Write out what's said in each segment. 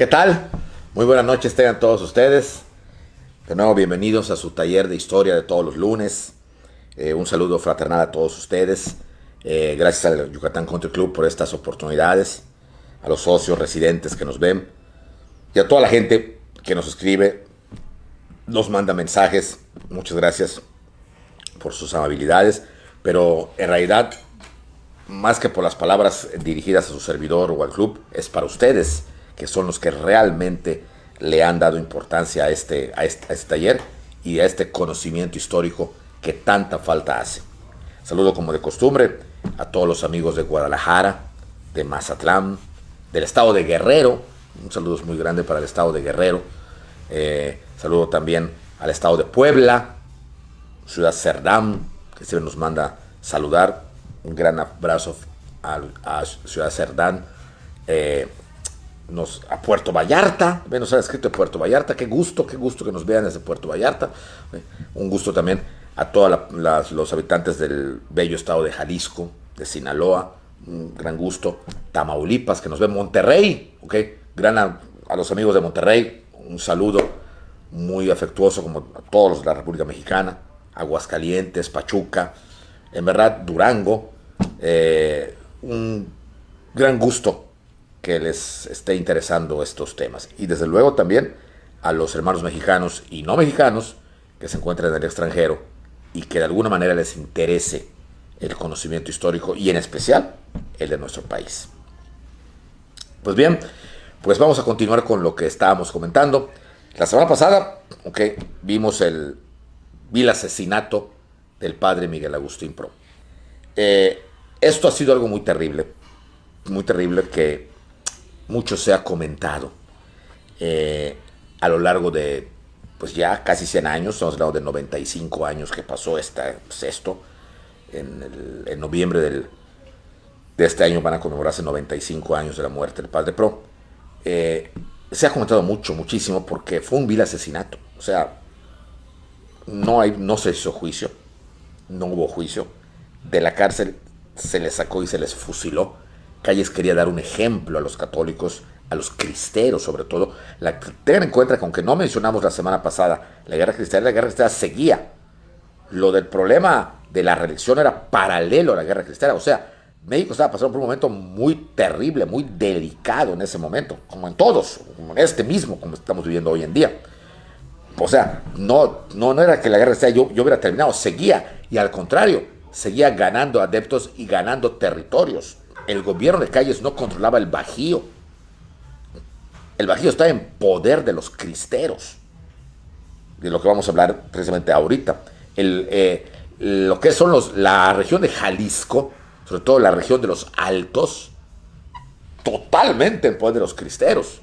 ¿Qué tal? Muy buenas noches tengan todos ustedes. De nuevo, bienvenidos a su taller de historia de todos los lunes. Un saludo fraternal a todos ustedes. Gracias al Yucatán Country Club por estas oportunidades, a los socios residentes que nos ven y a toda la gente que nos escribe, nos manda mensajes. Muchas gracias por sus amabilidades, pero en realidad, más que por las palabras dirigidas a su servidor o al club, es para ustedes, que son los que realmente le han dado importancia a este taller y a este conocimiento histórico que tanta falta hace. Saludo como de costumbre a todos los amigos de Guadalajara, de Mazatlán, del estado de Guerrero. Un saludo muy grande para el estado de Guerrero. Saludo también al estado de Puebla, Ciudad Cerdán, que siempre nos manda saludar. Un gran abrazo a Ciudad Cerdán. A Puerto Vallarta, nos han escrito de Puerto Vallarta, qué gusto que nos vean desde Puerto Vallarta. Un gusto también a todos los habitantes del bello estado de Jalisco, de Sinaloa, un gran gusto. Tamaulipas, que nos ven. Monterrey, a los amigos de Monterrey, un saludo muy afectuoso, como a todos los de la República Mexicana. Aguascalientes, Pachuca, en verdad Durango, un gran gusto que les esté interesando estos temas. Y desde luego también a los hermanos mexicanos y no mexicanos que se encuentran en el extranjero y que de alguna manera les interese el conocimiento histórico y en especial el de nuestro país. Pues bien, pues vamos a continuar con lo que estábamos comentando. La semana pasada, vi el asesinato del padre Miguel Agustín Pro. Esto ha sido algo muy terrible que mucho se ha comentado a lo largo de pues ya casi 100 años, estamos hablando de 95 años que pasó esto. En noviembre de este año van a conmemorarse 95 años de la muerte del padre Pro. Se ha comentado muchísimo, porque fue un vil asesinato. O sea, no se hizo juicio, no hubo juicio. De la cárcel se les sacó y se les fusiló. Calles quería dar un ejemplo a los católicos, a los cristeros sobre todo. Tengan en cuenta que, aunque no mencionamos la semana pasada la guerra cristiana seguía. Lo del problema de la reelección era paralelo a la guerra cristiana. O sea, México estaba pasando por un momento muy terrible, muy delicado en ese momento, como en todos, como en este mismo, como estamos viviendo hoy en día. O sea, no era que la guerra cristiana yo hubiera terminado, seguía, y al contrario, seguía ganando adeptos y ganando territorios. El gobierno de Calles no controlaba el Bajío. El Bajío está en poder de los cristeros, de lo que vamos a hablar precisamente ahorita. Lo que son la región de Jalisco, sobre todo la región de los Altos, totalmente en poder de los cristeros.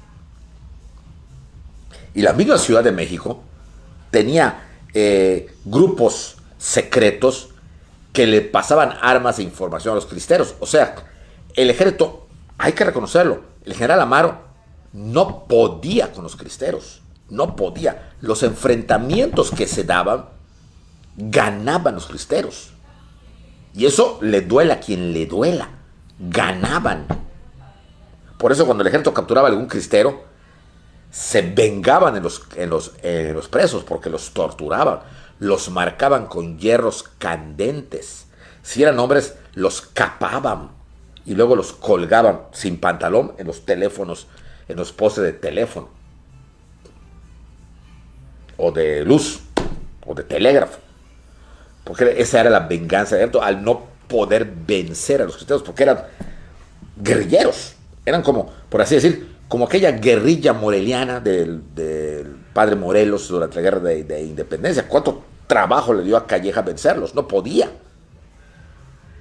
Y la misma Ciudad de México tenía grupos secretos que le pasaban armas e información a los cristeros. O sea, el ejército, hay que reconocerlo, el general Amaro no podía con los cristeros, no podía. Los enfrentamientos que se daban, ganaban los cristeros. Y eso le duela a quien le duela, ganaban. Por eso, cuando el ejército capturaba a algún cristero, se vengaban en los presos, porque los torturaban, los marcaban con hierros candentes. Si eran hombres, los capaban y luego los colgaban sin pantalón en los teléfonos, en los postes de teléfono, o de luz, o de telégrafo. Porque esa era la venganza del ejército, al no poder vencer a los cristeros, porque eran guerrilleros. Eran como, por así decir, como aquella guerrilla moreliana del padre Morelos durante la guerra de independencia. ¿Cuánto trabajo le dio a Calleja vencerlos? No podía.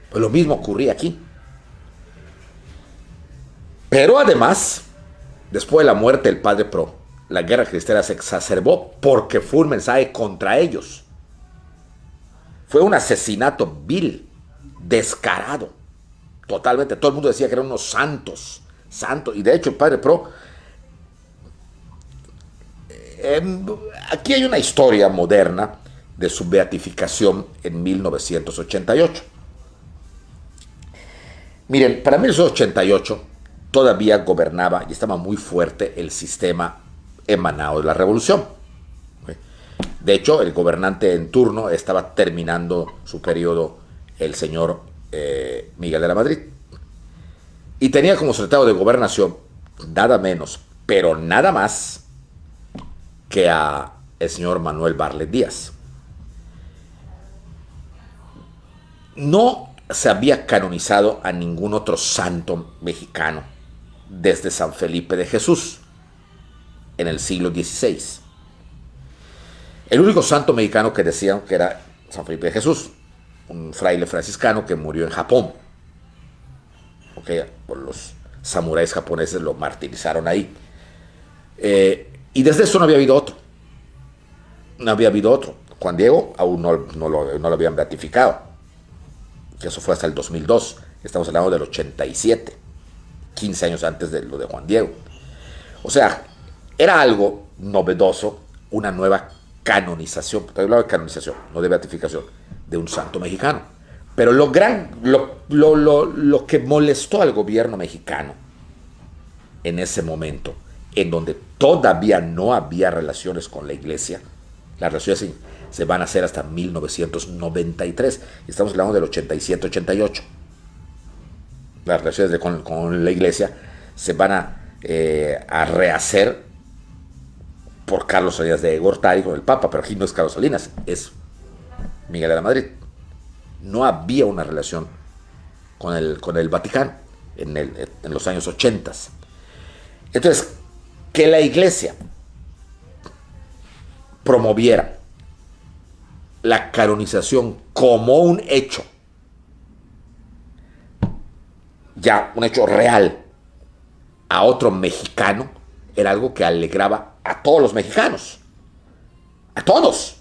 Pues lo mismo ocurría aquí. Pero además, después de la muerte del padre Pro, la guerra cristiana se exacerbó porque fue un mensaje contra ellos. Fue un asesinato vil, descarado, totalmente. Todo el mundo decía que eran unos santos. Y de hecho el padre Pro, aquí hay una historia moderna de su beatificación en 1988. Miren, para 1988 todavía gobernaba y estaba muy fuerte el sistema emanado de la revolución. De hecho, el gobernante en turno estaba terminando su periodo, el señor Miguel de la Madrid. Y tenía como secretario de gobernación nada menos, pero nada más que a el señor Manuel Barlet Díaz. No se había canonizado a ningún otro santo mexicano desde San Felipe de Jesús en el siglo XVI. El único santo mexicano que decían que era San Felipe de Jesús, un fraile franciscano que murió en Japón. Por los samuráis japoneses lo martirizaron ahí. Y desde eso no había habido otro. No había habido otro. Juan Diego aún no lo habían beatificado. Que eso fue hasta el 2002. Estamos hablando del 87. 15 años antes de lo de Juan Diego. O sea, era algo novedoso, una nueva canonización, estoy hablando de canonización, no de beatificación, de un santo mexicano. Pero lo que molestó al gobierno mexicano en ese momento, en donde todavía no había relaciones con la iglesia, las relaciones se van a hacer hasta 1993, estamos hablando del 87-88. Las relaciones con la iglesia se van a rehacer por Carlos Salinas de Gortari con el Papa, pero aquí no es Carlos Salinas, es Miguel de la Madrid. No había una relación con el Vaticano en los años 80. Entonces, que la iglesia promoviera la canonización como un hecho, ya un hecho real, a otro mexicano, era algo que alegraba a todos los mexicanos, a todos,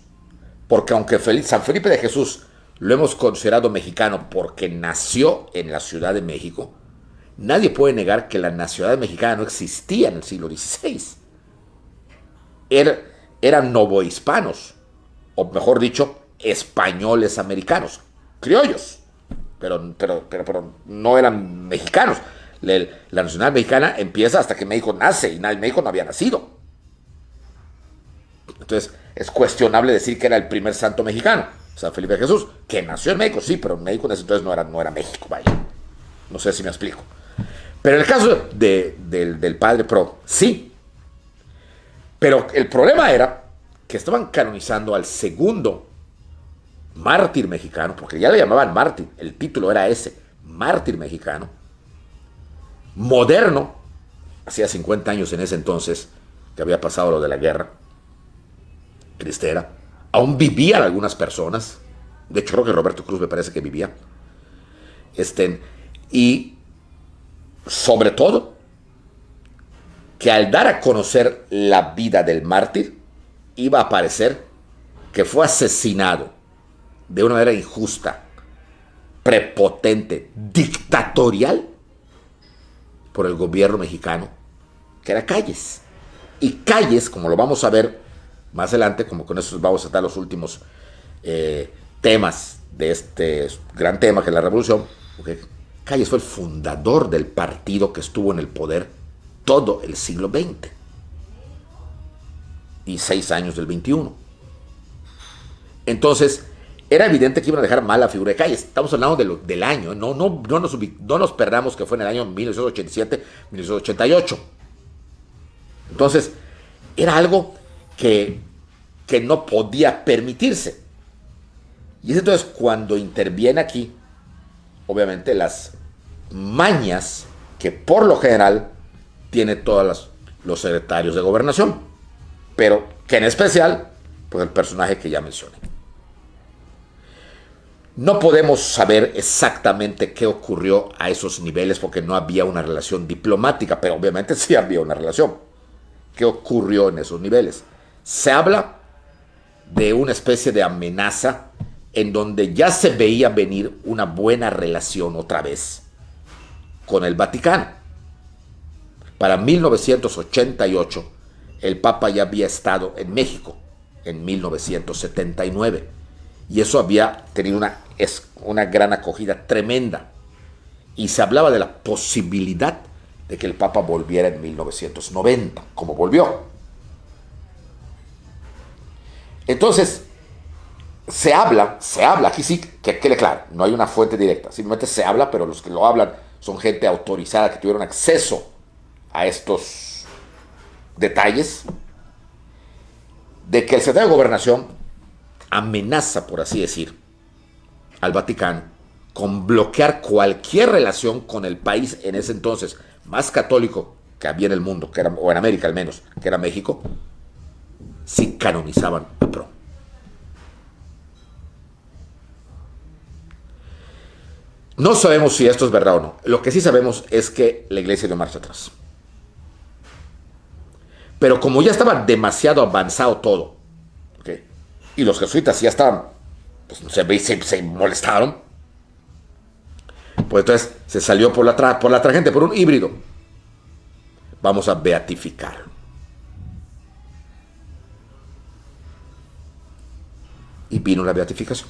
porque aunque San Felipe de Jesús lo hemos considerado mexicano porque nació en la Ciudad de México, nadie puede negar que la nacionalidad mexicana no existía en el siglo XVI. Eran novohispanos, o mejor dicho, españoles americanos, criollos, pero no eran mexicanos. La nacionalidad mexicana empieza hasta que México nace, y México no había nacido. Entonces, es cuestionable decir que era el primer santo mexicano, San Felipe de Jesús, que nació en México, sí, pero en México en ese entonces no era México, vaya. No sé si me explico. Pero en el caso del padre Pro, sí. Pero el problema era que estaban canonizando al segundo mártir mexicano, porque ya le llamaban mártir, el título era ese, mártir mexicano, moderno, hacía 50 años en ese entonces, que había pasado lo de la guerra cristera, aún vivían algunas personas, de hecho creo que Roberto Cruz me parece que vivía, y sobre todo, que al dar a conocer la vida del mártir, iba a aparecer que fue asesinado de una manera injusta, prepotente, dictatorial, por el gobierno mexicano, que era Calles. Y Calles, como lo vamos a ver más adelante, como con eso vamos a tratar los últimos temas de este gran tema que es la revolución, ¿okay? Calles fue el fundador del partido que estuvo en el poder todo el siglo XX y 6 años del XXI. Entonces, era evidente que iban a dejar mal la figura de Calles. Estamos hablando del año, no nos perdamos que fue en el año 1987, 1988. Entonces, era algo que no podía permitirse. Y es entonces cuando interviene aquí, obviamente, las mañas que por lo general tiene todos los secretarios de gobernación, pero que en especial, pues el personaje que ya mencioné. No podemos saber exactamente qué ocurrió a esos niveles porque no había una relación diplomática, pero obviamente sí había una relación. ¿Qué ocurrió en esos niveles? Se habla de una especie de amenaza en donde ya se veía venir una buena relación otra vez con el Vaticano. Para 1988, el Papa ya había estado en México, en 1979, y eso había tenido una gran acogida tremenda. Y se hablaba de la posibilidad de que el Papa volviera en 1990, como volvió. Entonces, se habla, aquí sí, que quede claro, no hay una fuente directa, simplemente se habla, pero los que lo hablan son gente autorizada que tuvieron acceso a estos detalles, de que el secretario de Gobernación amenaza, por así decir, al Vaticano con bloquear cualquier relación con el país en ese entonces más católico que había en el mundo, que era, o en América al menos, que era México, si canonizaban a Pro. No sabemos si esto es verdad o no. Lo que sí sabemos es que la iglesia dio marcha atrás. Pero como ya estaba demasiado avanzado todo, ¿okay? Y los jesuitas ya estaban, pues, se molestaron, pues entonces se salió por la tangente, por un híbrido. Vamos a beatificar. Y vino la beatificación.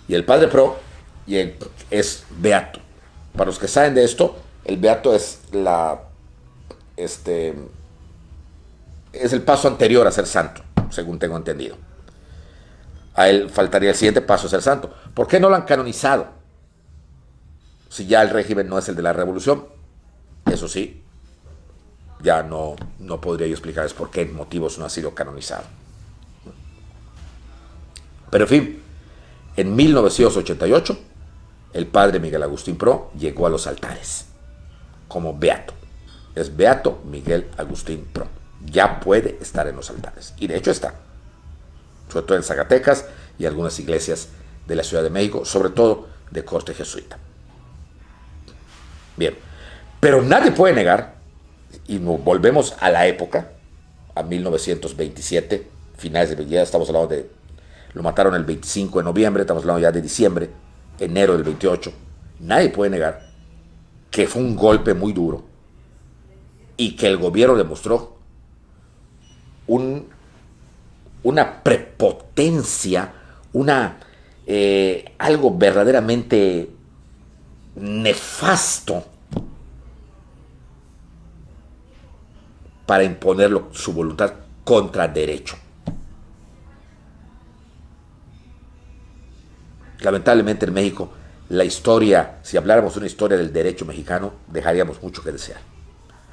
Y el padre Pro es beato. Para los que saben de esto, el beato es es el paso anterior a ser santo, según tengo entendido. A él faltaría el siguiente paso a ser santo. ¿Por qué no lo han canonizado? Si ya el régimen no es el de la revolución. Eso sí, ya no podría yo explicarles por qué motivos no ha sido canonizado. Pero en fin, en 1988, el padre Miguel Agustín Pro llegó a los altares como beato. Es beato Miguel Agustín Pro. Ya puede estar en los altares. Y de hecho está. Sobre todo en Zacatecas y algunas iglesias de la Ciudad de México, sobre todo de corte jesuita. Bien, pero nadie puede negar, y nos volvemos a la época, a 1927, finales de, ya estamos hablando de, lo mataron el 25 de noviembre, estamos hablando ya de diciembre, enero del 28, nadie puede negar que fue un golpe muy duro y que el gobierno demostró una prepotencia, algo verdaderamente nefasto para imponer su voluntad contra derecho. Lamentablemente en México, la historia, si habláramos de una historia del derecho mexicano, dejaríamos mucho que desear.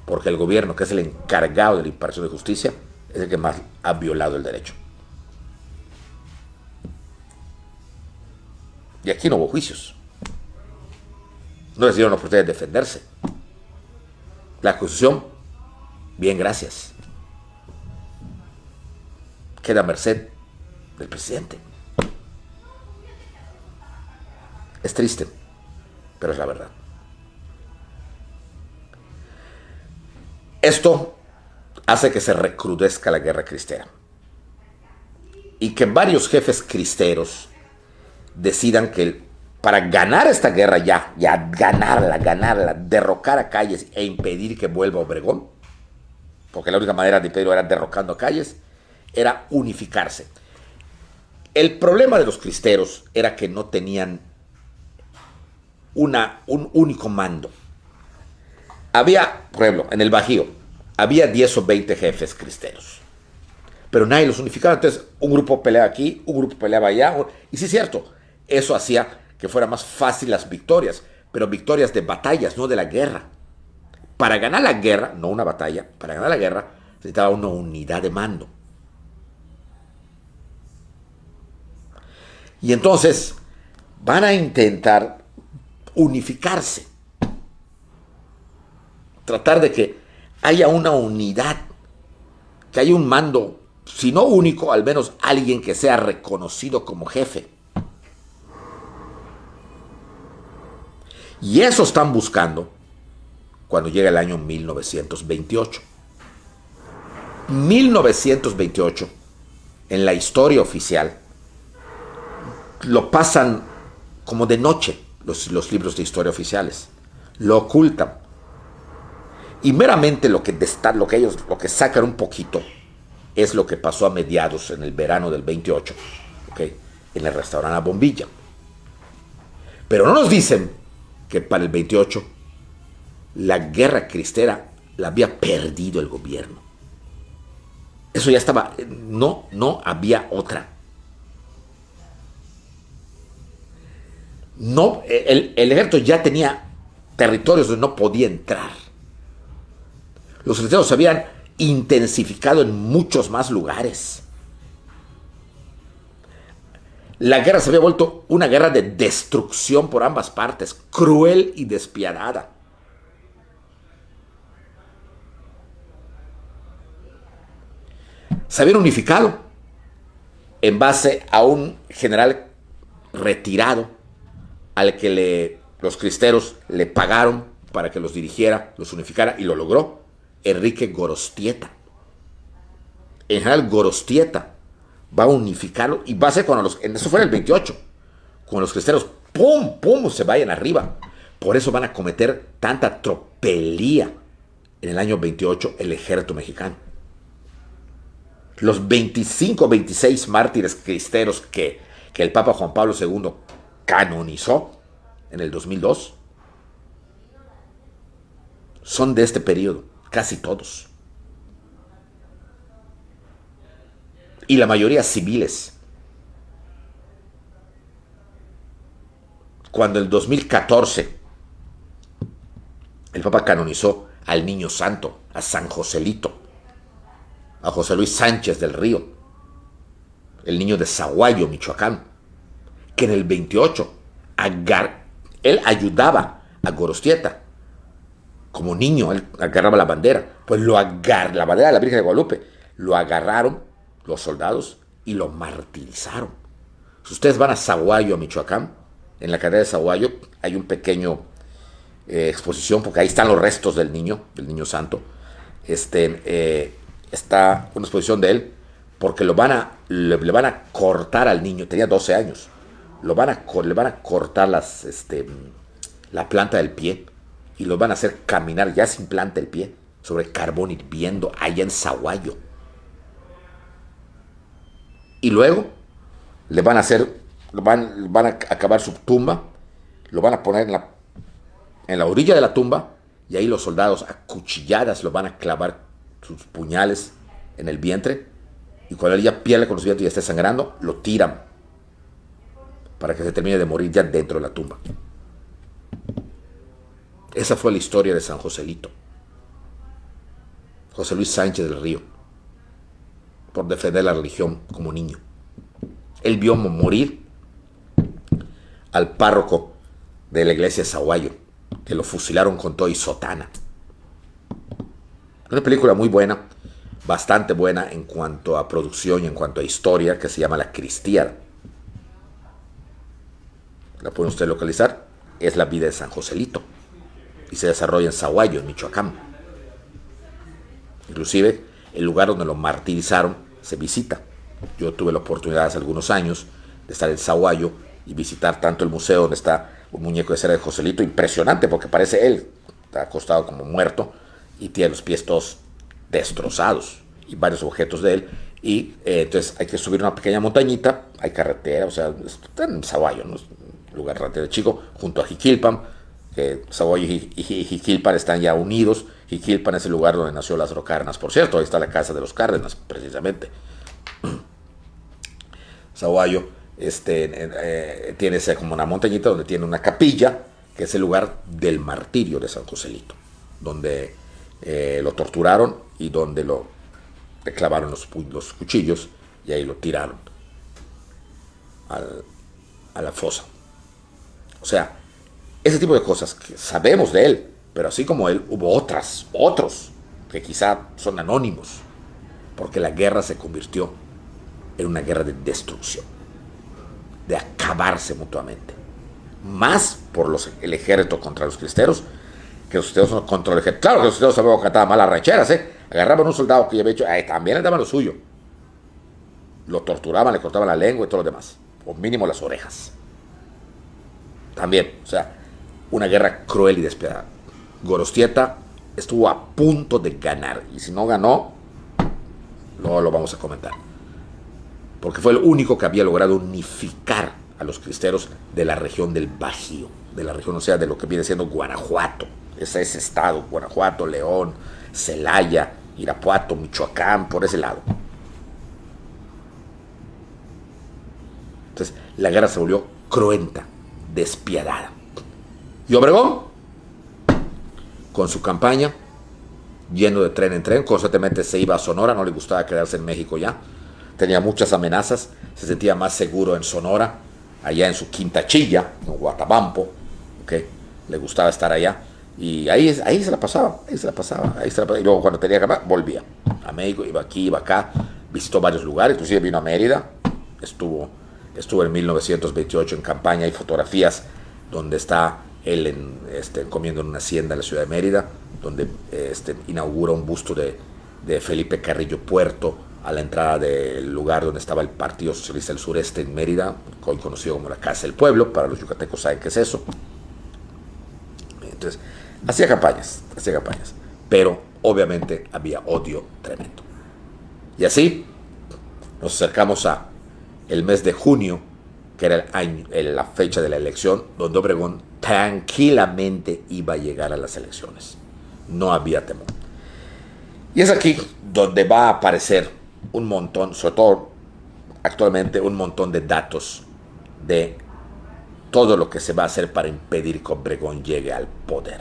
Porque el gobierno, que es el encargado de la impartición de justicia, es el que más ha violado el derecho. Y aquí no hubo juicios. No les dieron la oportunidad de defenderse. La acusación, bien, gracias, queda a merced del presidente. Es triste, pero es la verdad. Esto hace que se recrudezca la guerra cristera y que varios jefes cristeros decidan que para ganar esta guerra ya ganarla, derrocar a Calles e impedir que vuelva a Obregón, porque la única manera de impedirlo era derrocando a Calles, era unificarse. El problema de los cristeros era que no tenían un único mando. Había, por ejemplo, en el Bajío, había 10 o 20 jefes cristeros, pero nadie los unificaba. Entonces, un grupo peleaba aquí, un grupo peleaba allá, y sí es cierto, eso hacía que fuera más fácil las victorias, pero victorias de batallas, no de la guerra. Para ganar la guerra, no una batalla, para ganar la guerra se necesitaba una unidad de mando. Y entonces van a intentar unificarse, tratar de que haya una unidad, que haya un mando, si no único, al menos alguien que sea reconocido como jefe. Y eso están buscando cuando llega el año 1928. 1928, en la historia oficial, lo pasan como de noche los libros de historia oficiales. Lo ocultan. Y meramente lo que sacan un poquito es lo que pasó a mediados, en el verano del 28, ¿okay? En el restaurante La Bombilla. Pero no nos dicen que para el 28 la guerra cristera la había perdido el gobierno. Eso ya estaba, no había otra. No, el ejército ya tenía territorios donde no podía entrar. Los cristianos se habían intensificado en muchos más lugares. La guerra se había vuelto una guerra de destrucción por ambas partes, cruel y despiadada. Se habían unificado en base a un general retirado al que los cristeros le pagaron para que los dirigiera, los unificara, y lo logró, Enrique Gorostieta. El general Gorostieta va a unificarlo y va a ser cuando eso fue en el 28, cuando los cristeros, ¡pum!, ¡pum!, se vayan arriba. Por eso van a cometer tanta tropelía en el año 28 el ejército mexicano. Los 25, 26 mártires cristeros que el Papa Juan Pablo II canonizó en el 2002 son de este periodo, casi todos. Y la mayoría civiles. Cuando en el 2014 el Papa canonizó al Niño Santo, a San Joselito, a José Luis Sánchez del Río, el niño de Zaguayo, Michoacán, que en el 28 él ayudaba a Gorostieta. Como niño, él agarraba la bandera. Pues la bandera de la Virgen de Guadalupe, lo agarraron los soldados y lo martirizaron. Si ustedes van a Zaguayo, a Michoacán, en la carrera de Zaguayo hay un pequeño exposición, porque ahí están los restos del niño santo. Está una exposición de él, porque le van a cortar al niño, tenía 12 años, le van a cortar la planta del pie y lo van a hacer caminar ya sin planta el pie, sobre carbón hirviendo, allá en Zaguayo. Y luego van a acabar su tumba, lo van a poner en la orilla de la tumba, y ahí los soldados a cuchilladas lo van a clavar sus puñales en el vientre, y cuando él ya pierde conocimiento y ya esté sangrando, lo tiran para que se termine de morir ya dentro de la tumba. Esa fue la historia de San Joselito, José Luis Sánchez del Río, por defender la religión como niño. Él vio morir al párroco de la iglesia de Zaguayo, que lo fusilaron con todo y sotana. Una película muy buena, bastante buena en cuanto a producción y en cuanto a historia, que se llama La Cristiada. La pueden ustedes localizar. Es la vida de San Joselito y se desarrolla en Zaguayo, en Michoacán. Inclusive el lugar donde lo martirizaron se visita. Yo tuve la oportunidad hace algunos años de estar en Zaguayo y visitar tanto el museo donde está un muñeco de cera de Joselito, impresionante porque parece él, está acostado como muerto y tiene los pies todos destrozados y varios objetos de él. Y entonces hay que subir una pequeña montañita, hay carretera, o sea, está en Zaguayo, ¿no? Un lugar relativamente chico, junto a Jiquilpan. Zaguayo y Jiquilpan están ya unidos. Jiquilpan es el lugar donde nació Lázaro Cárdenas, por cierto, ahí está la casa de los Cárdenas, precisamente. Zaguayo tiene como una montañita donde tiene una capilla, que es el lugar del martirio de San Joselito, donde lo torturaron y donde le clavaron los cuchillos y ahí lo tiraron a la fosa. O sea, ese tipo de cosas que sabemos de él, pero así como él hubo otros que quizá son anónimos, porque la guerra se convirtió en una guerra de destrucción, de acabarse mutuamente, más por el ejército contra los cristeros que los cristeros contra el ejército. Claro que los cristeros también cantaban malas rancheras, agarraban a un soldado que ya había hecho, también le daban lo suyo, lo torturaban, le cortaban la lengua y todo lo demás, o mínimo las orejas también. O sea, una guerra cruel y despiadada. Gorostieta estuvo a punto de ganar, y si no ganó, luego lo vamos a comentar, porque fue el único que había logrado unificar a los cristeros de la región del Bajío, de la región, o sea, de lo que viene siendo Guanajuato, ese estado, Guanajuato, León, Celaya, Irapuato, Michoacán, por ese lado. Entonces, la guerra se volvió cruenta, despiadada. Y Obregón, con su campaña, yendo de tren en tren, constantemente se iba a Sonora, no le gustaba quedarse en México ya. Tenía muchas amenazas, se sentía más seguro en Sonora, allá en su Quintachilla, en Guatabampo, ¿okay? Le gustaba estar allá. Y ahí se la pasaba. Y luego cuando tenía que volvía a México, iba aquí, iba acá, visitó varios lugares, inclusive vino a Mérida, estuvo en 1928 en campaña. Hay fotografías donde está él comiendo en una hacienda en la ciudad de Mérida, donde inaugura un busto de Felipe Carrillo Puerto a la entrada del lugar donde estaba el Partido Socialista del Sureste en Mérida, hoy conocido como la Casa del Pueblo. Para los yucatecos saben qué es eso. Entonces, hacía campañas, pero obviamente había odio tremendo. Y así nos acercamos a el mes de junio, que era la fecha de la elección, donde Obregón tranquilamente iba a llegar a las elecciones. No había temor. Y es aquí donde va a aparecer un montón, sobre todo actualmente, un montón de datos de todo lo que se va a hacer para impedir que Obregón llegue al poder.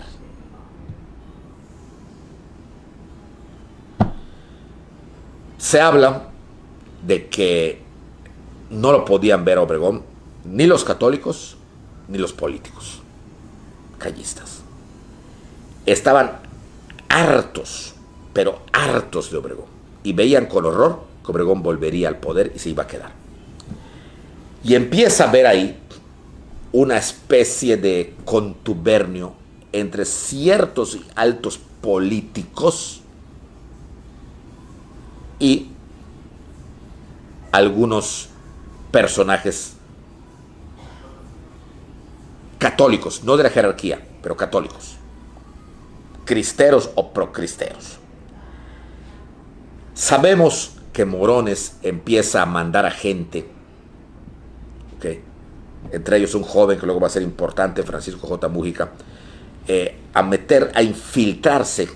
Se habla de que no lo podían ver a Obregón ni los católicos ni los políticos callistas. Estaban hartos, pero hartos de Obregón, y veían con horror que Obregón volvería al poder y se iba a quedar. Y empieza a ver ahí una especie de contubernio entre ciertos y altos políticos y algunos personajes católicos, no de la jerarquía, pero católicos, cristeros o procristeros. Sabemos que Morones empieza a mandar a gente, ¿okay? Entre ellos un joven que luego va a ser importante, Francisco J. Mújica, a infiltrarse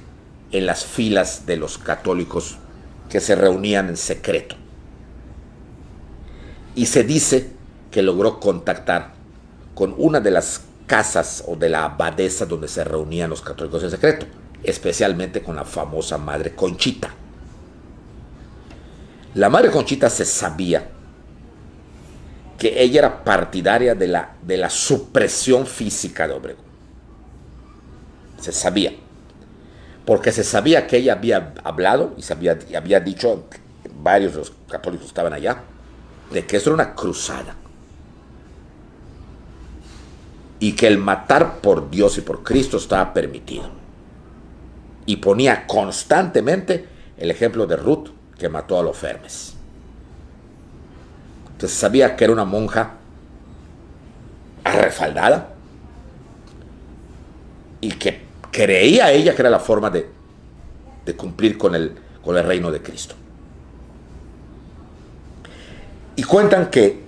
en las filas de los católicos que se reunían en secreto. Y se dice que logró contactar con una de las casas o de la abadesa donde se reunían los católicos en secreto, especialmente con la famosa Madre Conchita. La Madre Conchita se sabía que ella era partidaria de la supresión física de Obregón. Se sabía. Porque se sabía que ella había hablado y había dicho, varios de los católicos estaban allá, de que eso era una cruzada. Y que el matar por Dios y por Cristo estaba permitido. Y ponía constantemente el ejemplo de Ruth, que mató a Holofernes. Entonces sabía que era una monja arrefaldada y que creía ella que era la forma de cumplir con el reino de Cristo. Y cuentan que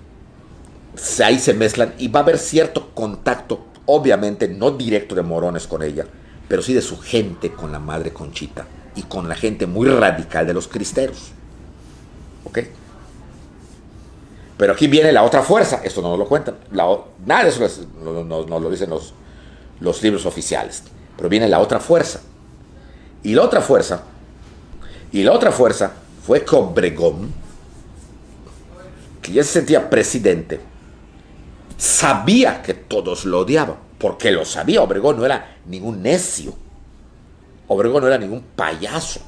ahí se mezclan y va a haber cierto contacto, obviamente no directo de Morones con ella, pero sí de su gente con la Madre Conchita y con la gente muy radical de los cristeros. ¿Ok? Pero aquí viene la otra fuerza, esto no nos lo cuentan, nada de eso nos lo dicen los libros oficiales, pero viene la otra fuerza. Y la otra fuerza fue que Obregón, que ya se sentía presidente, sabía que todos lo odiaban, porque lo sabía. Obregón no era ningún necio, Obregón no era ningún payaso,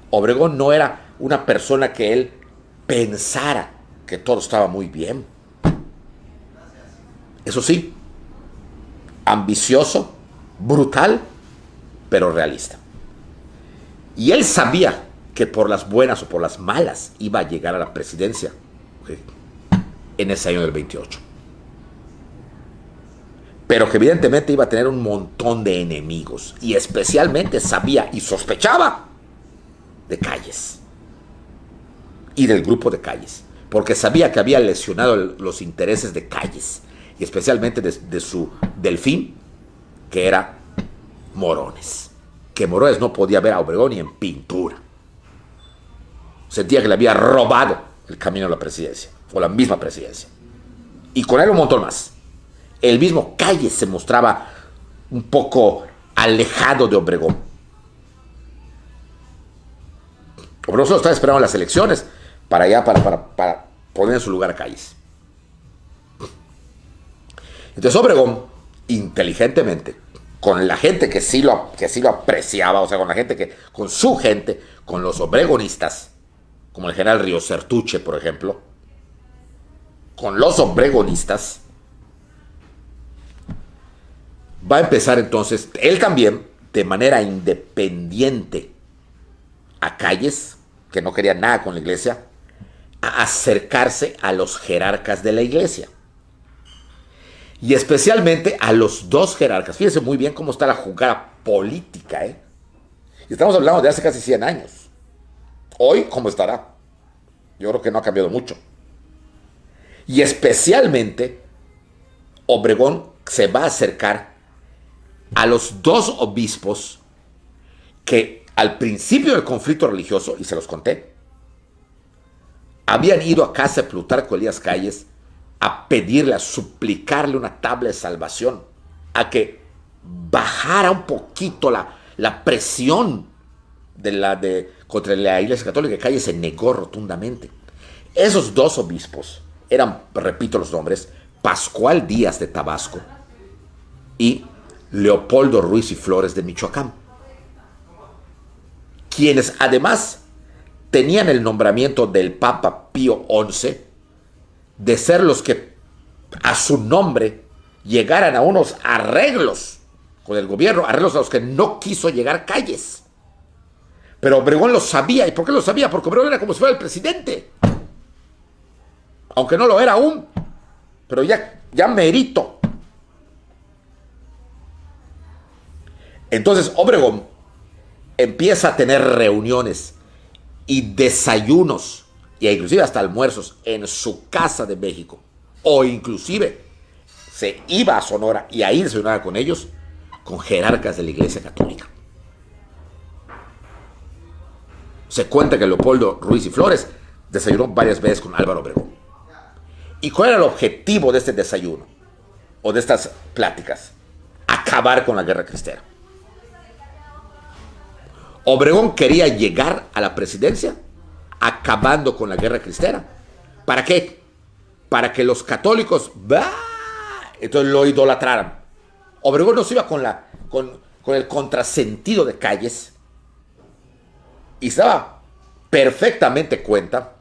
Obregón no era una persona que él pensara que todo estaba muy bien. Eso sí, ambicioso, brutal, pero realista. Y él sabía que por las buenas o por las malas iba a llegar a la presidencia, ¿okay?, en ese año del 28. Pero que evidentemente iba a tener un montón de enemigos. Y especialmente sabía y sospechaba de Calles y del grupo de Calles, porque sabía que había lesionado los intereses de Calles y especialmente de su Delfín, que era Morones. Que Morones no podía ver a Obregón ni en pintura. Sentía que le había robado el camino a la presidencia, o la misma presidencia. Y con él un montón más. El mismo Calles se mostraba un poco alejado de Obregón. Obregón solo estaba esperando las elecciones para poner en su lugar a Calles. Entonces Obregón, inteligentemente, con la gente que sí lo apreciaba, o sea, con su gente, con los obregonistas, como el general Río Sertuche, por ejemplo, con los obregonistas, va a empezar entonces, él también, de manera independiente a Calles, que no quería nada con la iglesia, a acercarse a los jerarcas de la iglesia. Y especialmente a los dos jerarcas. Fíjense muy bien cómo está la jugada política, ¿eh? Y estamos hablando de hace casi 100 años. Hoy, ¿cómo estará? Yo creo que no ha cambiado mucho. Y especialmente, Obregón se va a acercar a los dos obispos que al principio del conflicto religioso, y se los conté, habían ido a casa de Plutarco Elías Calles a pedirle, a suplicarle una tabla de salvación, a que bajara un poquito la presión contra la Iglesia Católica. Calles se negó rotundamente. Esos dos obispos eran, repito los nombres, Pascual Díaz de Tabasco y Leopoldo Ruiz y Flores de Michoacán, quienes además tenían el nombramiento del Papa Pío XI de ser los que a su nombre llegaran a unos arreglos con el gobierno, arreglos a los que no quiso llegar Calles. Pero Obregón lo sabía. ¿Y por qué lo sabía? Porque Obregón era como si fuera el presidente. Aunque no lo era aún, pero ya merito. Entonces Obregón empieza a tener reuniones y desayunos, e inclusive hasta almuerzos en su casa de México, o inclusive se iba a Sonora y ahí desayunaba con ellos, con jerarcas de la Iglesia Católica. Se cuenta que Leopoldo Ruiz y Flores desayunó varias veces con Álvaro Obregón. ¿Y cuál era el objetivo de este desayuno o de estas pláticas? Acabar con la guerra cristera. Obregón quería llegar a la presidencia acabando con la guerra cristera. ¿Para qué? Para que los católicos entonces lo idolatraran. Obregón no se iba con el contrasentido de Calles y se daba perfectamente cuenta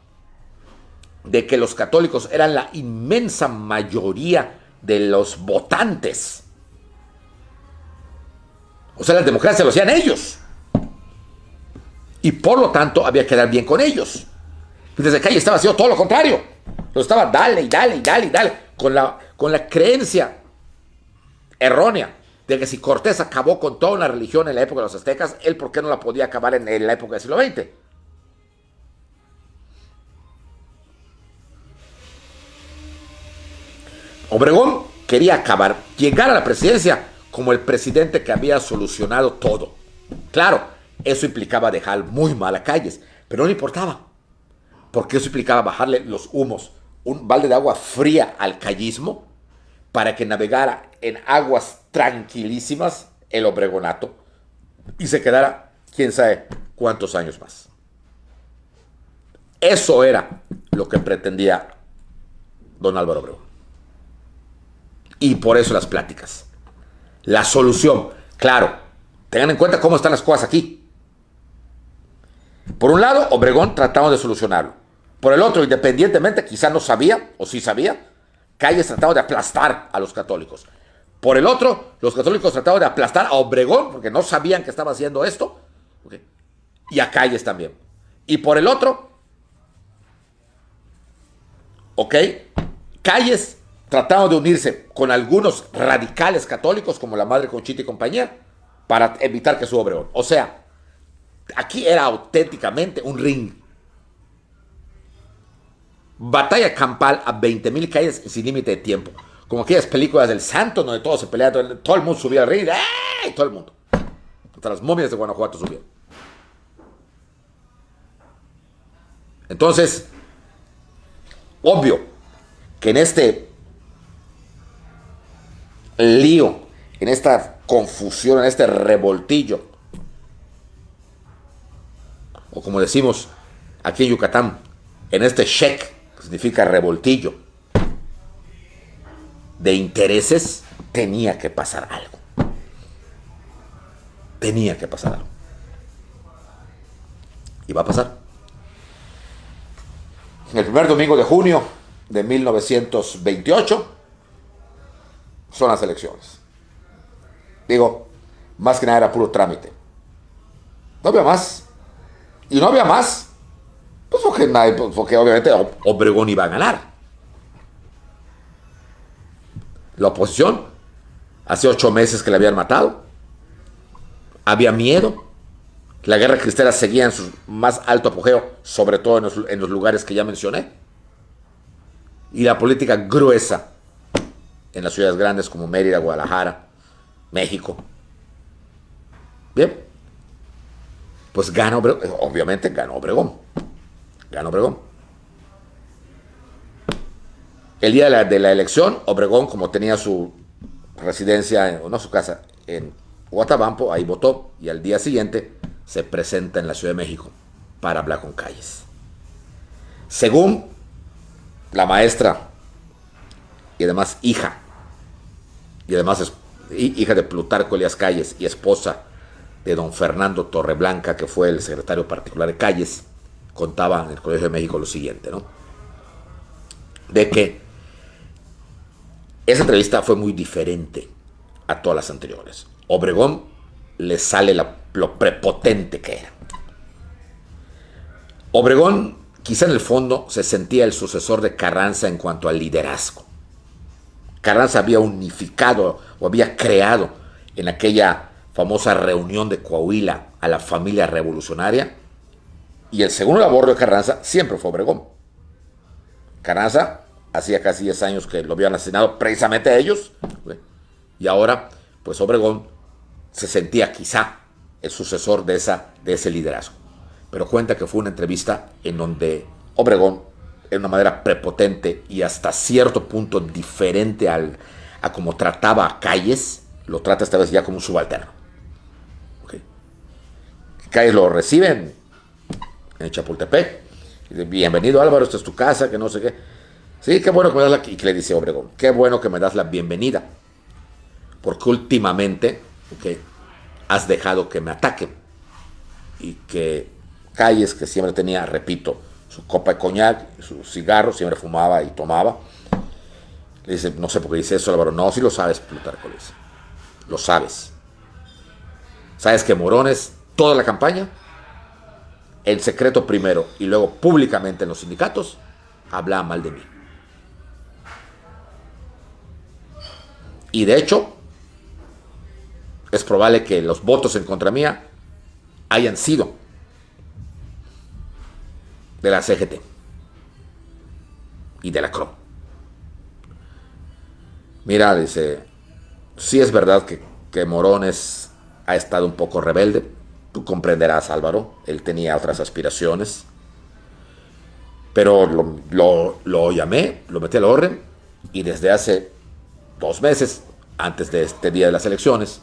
de que los católicos eran la inmensa mayoría de los votantes. O sea, la democracia lo hacían ellos. Y por lo tanto había que quedar bien con ellos. Desde Calles estaba haciendo todo lo contrario. Lo estaba dale, con la creencia errónea de que si Cortés acabó con toda una religión en la época de los aztecas, él por qué no la podía acabar en la época del siglo XX. Obregón quería llegar a la presidencia como el presidente que había solucionado todo. Claro, eso implicaba dejar muy mal a Calles, pero no le importaba, porque eso implicaba bajarle los humos, un balde de agua fría al callismo, para que navegara en aguas tranquilísimas el obregonato y se quedara quién sabe cuántos años más. Eso era lo que pretendía don Álvaro Obregón. Y por eso las pláticas. La solución, claro, tengan en cuenta cómo están las cosas aquí. Por un lado, Obregón trataba de solucionarlo. Por el otro, independientemente, quizá no sabía, o sí sabía, Calles trataba de aplastar a los católicos. Por el otro, los católicos trataban de aplastar a Obregón, porque no sabían que estaba haciendo esto, ¿okay? Y a Calles también. Y por el otro, ¿ok? Calles trataba de unirse con algunos radicales católicos, como la Madre Conchita y compañía, para evitar que suba Obregón. O sea, aquí era auténticamente un ring. Batalla campal a 20,000 calles sin límite de tiempo. Como aquellas películas del Santo, donde todos se peleaban, todo el mundo subía al ring, ¡eh! Todo el mundo. Hasta las momias de Guanajuato subieron. Entonces, obvio que en este lío, en esta confusión, en este revoltillo, o como decimos aquí en Yucatán, en este check, que significa revoltillo, de intereses, tenía que pasar algo. Tenía que pasar algo. Y va a pasar. El primer domingo de junio de 1928 son las elecciones. Digo, más que nada era puro trámite. No había más. Y no había más, pues porque obviamente Obregón iba a ganar. La oposición, hace 8 meses que le habían matado. Había miedo. La guerra cristera seguía en su más alto apogeo, sobre todo en los lugares que ya mencioné. Y la política gruesa en las ciudades grandes como Mérida, Guadalajara, México. Bien, pues gana Obregón. Obviamente ganó Obregón. Ganó Obregón. El día de la elección, Obregón, como tenía su residencia, no su casa, en Guatabampo, ahí votó. Y al día siguiente se presenta en la Ciudad de México para hablar con Calles. Según la maestra y además hija, y además es hija de Plutarco Elías Calles y esposa de don Fernando Torreblanca, que fue el secretario particular de Calles, contaba en el Colegio de México lo siguiente, ¿no? De que esa entrevista fue muy diferente a todas las anteriores. Obregón le sale lo prepotente que era. Obregón, quizá en el fondo, se sentía el sucesor de Carranza en cuanto al liderazgo. Carranza había unificado o había creado en aquella famosa reunión de Coahuila a la familia revolucionaria, y el segundo labor de Carranza siempre fue Obregón. Carranza hacía casi 10 años que lo habían asesinado precisamente a ellos, y ahora pues Obregón se sentía quizá el sucesor de ese liderazgo. Pero cuenta que fue una entrevista en donde Obregón, de una manera prepotente y hasta cierto punto diferente a como trataba a Calles, lo trata esta vez ya como un subalterno. ¿Okay? Calles lo reciben en Chapultepec. Bienvenido Álvaro, esta es tu casa, que no sé qué. Sí, qué bueno que me das y que le dice Obregón, qué bueno que me das la bienvenida, porque últimamente, okay, has dejado que me ataquen. Y que Calles, que siempre tenía, repito, su copa de coñac, su cigarro, siempre fumaba y tomaba, le dice, no sé por qué dice eso Álvaro. No, sí lo sabes, Plutarco, le dice. Lo sabes. ¿Sabes que Morones, toda la campaña, en secreto primero y luego públicamente en los sindicatos, hablaba mal de mí? Y de hecho, es probable que los votos en contra mía hayan sido de la CGT y de la CRO. Mira, dice, sí es verdad que Morones ha estado un poco rebelde. Tú comprenderás, Álvaro, él tenía otras aspiraciones. Pero lo llamé, lo metí a la orden, y desde hace 2 meses, antes de este día de las elecciones,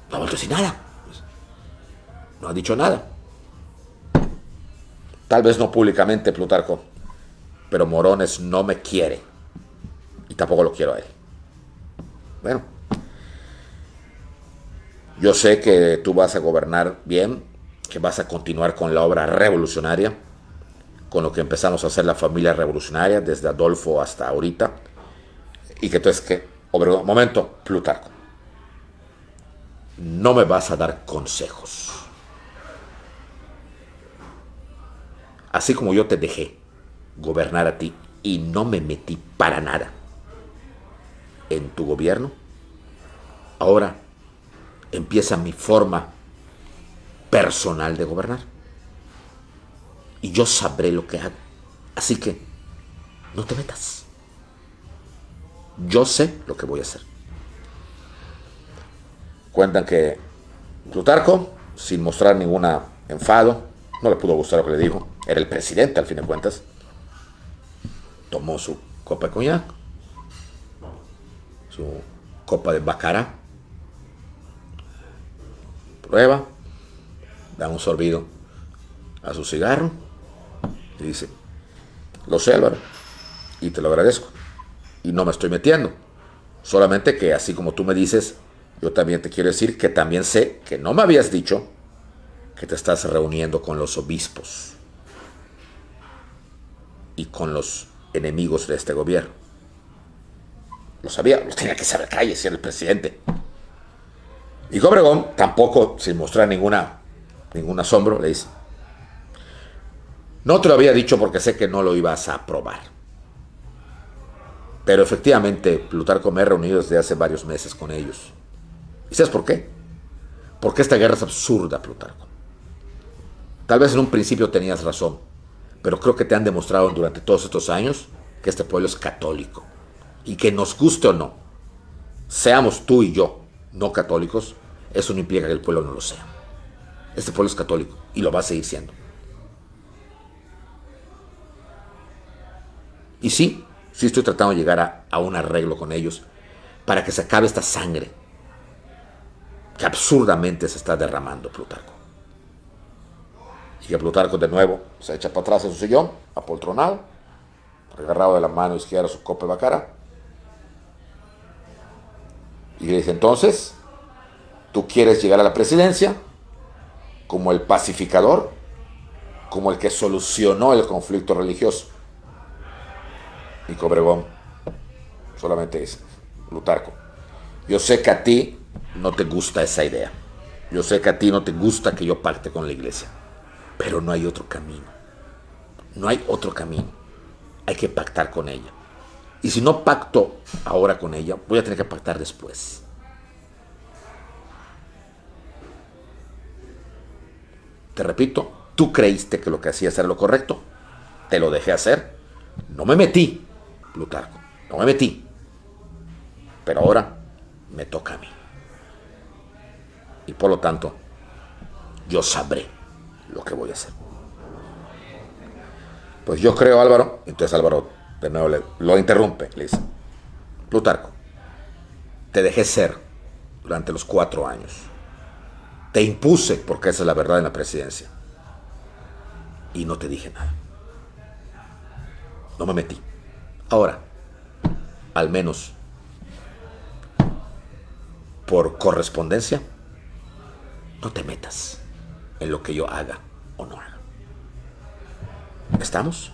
no ha vuelto a decir nada. No ha dicho nada. Tal vez no públicamente, Plutarco, pero Morones no me quiere. Y tampoco lo quiero a él. Bueno, yo sé que tú vas a gobernar bien, que vas a continuar con la obra revolucionaria, con lo que empezamos a hacer la familia revolucionaria, desde Adolfo hasta ahorita, y que entonces que, Obregón, momento, Plutarco, no me vas a dar consejos. Así como yo te dejé gobernar a ti y no me metí para nada en tu gobierno, ahora empieza mi forma personal de gobernar. Y yo sabré lo que hago. Así que no te metas. Yo sé lo que voy a hacer. Cuentan que Plutarco, sin mostrar ningún enfado, no le pudo gustar lo que le dijo, era el presidente al fin de cuentas, tomó su copa de coñac, su copa de baccarat, prueba, da un sorbido a su cigarro y dice, lo sé, Álvaro, y te lo agradezco, y no me estoy metiendo, solamente que así como tú me dices, yo también te quiero decir que también sé que no me habías dicho que te estás reuniendo con los obispos y con los enemigos de este gobierno. Lo sabía, lo tenía que saber, calle, si era el presidente. Y Obregón, tampoco, sin mostrar ningún asombro, le dice, no te lo había dicho porque sé que no lo ibas a aprobar. Pero efectivamente, Plutarco, me he reunido desde hace varios meses con ellos. ¿Y sabes por qué? Porque esta guerra es absurda, Plutarco. Tal vez en un principio tenías razón, pero creo que te han demostrado durante todos estos años que este pueblo es católico. Y que nos guste o no, seamos tú y yo no católicos, eso no implica que el pueblo no lo sea. Este pueblo es católico y lo va a seguir siendo. Y sí estoy tratando de llegar a un arreglo con ellos para que se acabe esta sangre que absurdamente se está derramando, Plutarco. Y que Plutarco de nuevo se echa para atrás en su sillón, apoltronado, agarrado de la mano izquierda su copa de baccarat, y le dice, entonces, ¿tú quieres llegar a la presidencia como el pacificador, como el que solucionó el conflicto religioso? Y Obregón solamente dice, Plutarco, yo sé que a ti no te gusta esa idea. Yo sé que a ti no te gusta que yo pacte con la iglesia. Pero no hay otro camino. No hay otro camino. Hay que pactar con ella. Y si no pacto ahora con ella, voy a tener que pactar después. Te repito, tú creíste que lo que hacías era lo correcto. Te lo dejé hacer. No me metí, Plutarco. No me metí. Pero ahora me toca a mí. Y por lo tanto, yo sabré lo que voy a hacer. Pues yo creo, Álvaro. Entonces Álvaro de nuevo lo interrumpe. Le dice, Plutarco, te dejé ser durante los 4 años. Te impuse, porque esa es la verdad en la presidencia. Y no te dije nada. No me metí. Ahora, al menos por correspondencia, no te metas en lo que yo haga o no haga. ¿Estamos?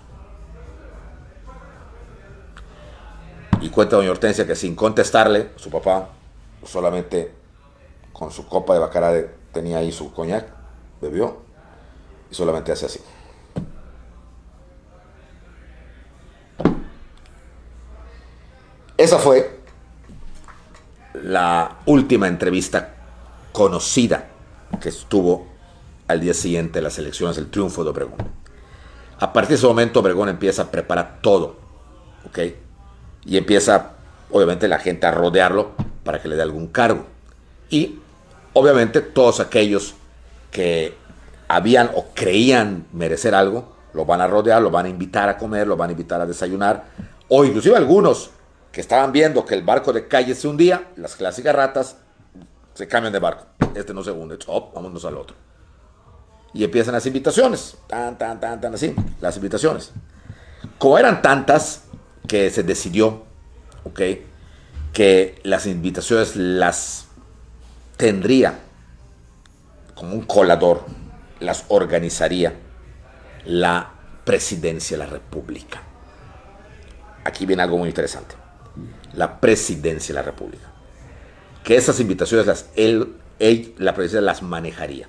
Y cuenta doña Hortensia que sin contestarle, su papá solamente con su copa de baccarat tenía ahí su coñac, bebió y solamente hace así. Esa fue la última entrevista conocida que estuvo al día siguiente de las elecciones, el triunfo de Obregón. A partir de ese momento Obregón empieza a preparar todo, ¿ok? Y empieza, obviamente, la gente a rodearlo para que le dé algún cargo. Y, obviamente, todos aquellos que habían o creían merecer algo, lo van a rodear, lo van a invitar a comer, lo van a invitar a desayunar, o inclusive algunos que estaban viendo que el barco de calle se hundía, las clásicas ratas, se cambian de barco. Este no se hunde, vámonos al otro. Y empiezan las invitaciones, tan, así, las invitaciones. Como eran tantas que se decidió, ¿ok?, que las invitaciones las tendría como un colador, las organizaría la presidencia de la República. Aquí viene algo muy interesante. La presidencia de la República. Que esas invitaciones la presidencia las manejaría.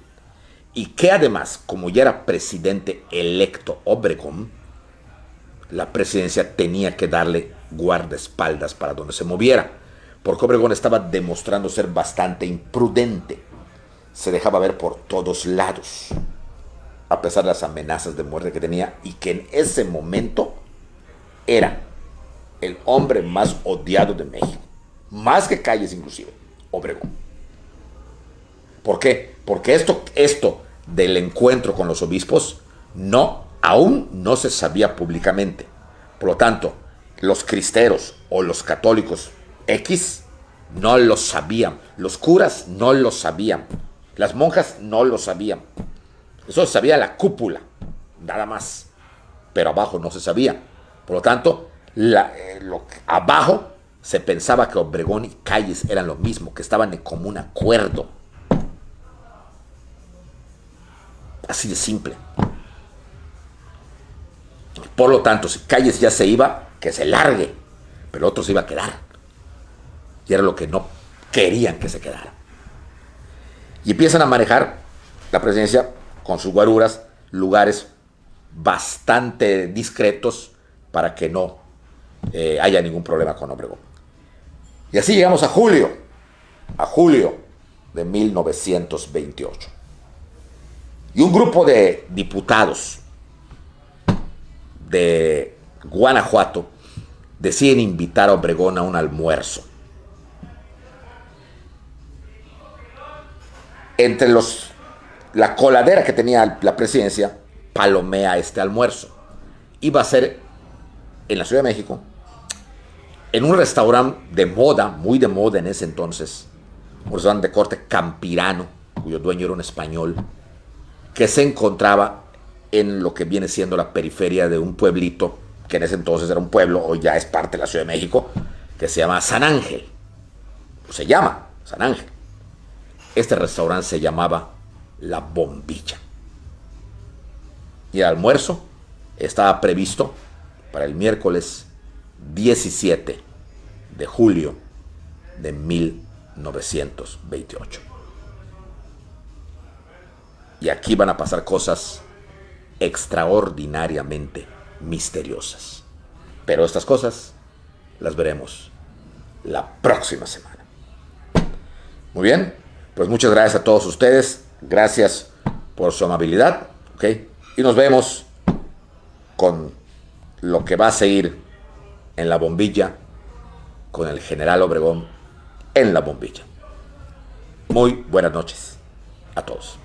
Y que además, como ya era presidente electo Obregón, la presidencia tenía que darle guardaespaldas para donde se moviera, porque Obregón estaba demostrando ser bastante imprudente. Se dejaba ver por todos lados, a pesar de las amenazas de muerte que tenía, y que en ese momento era el hombre más odiado de México, más que Calles inclusive, Obregón. ¿Por qué? Porque esto del encuentro con los obispos aún no se sabía públicamente. Por lo tanto, los cristeros o los católicos X no lo sabían. Los curas no lo sabían. Las monjas no lo sabían. Eso se sabía la nada más. Pero abajo no se sabía. Por lo tanto, abajo se pensaba que Obregón y Calles eran lo mismo, que estaban en común acuerdo. Así de simple. Por lo tanto, si Calles ya se iba, que se largue, pero otro se iba a quedar. Y era lo que no querían que se quedara. Y empiezan a manejar la presidencia con sus guaruras, lugares bastante discretos para que no haya ningún problema con Obregón. Y así llegamos a julio de 1928. Y un grupo de diputados de Guanajuato deciden invitar a Obregón a un almuerzo. Entre la coladera que tenía la presidencia, palomea este almuerzo. Iba a ser en la Ciudad de México, en un restaurante de moda, muy de moda en ese entonces, un restaurante de corte campirano, cuyo dueño era un español, que se encontraba en lo que viene siendo la periferia de un pueblito, que en ese entonces era un pueblo, hoy ya es parte de la Ciudad de México, que se llama San Ángel. Se llama San Ángel. Este restaurante se llamaba La Bombilla. Y el almuerzo estaba previsto para el miércoles 17 de julio de 1928. Y aquí van a pasar cosas extraordinariamente misteriosas. Pero estas cosas las veremos la próxima semana. Muy bien, pues muchas gracias a todos ustedes. Gracias por su amabilidad. ¿Okay? Y nos vemos con lo que va a seguir en La Bombilla, con el general Obregón en La Bombilla. Muy buenas noches a todos.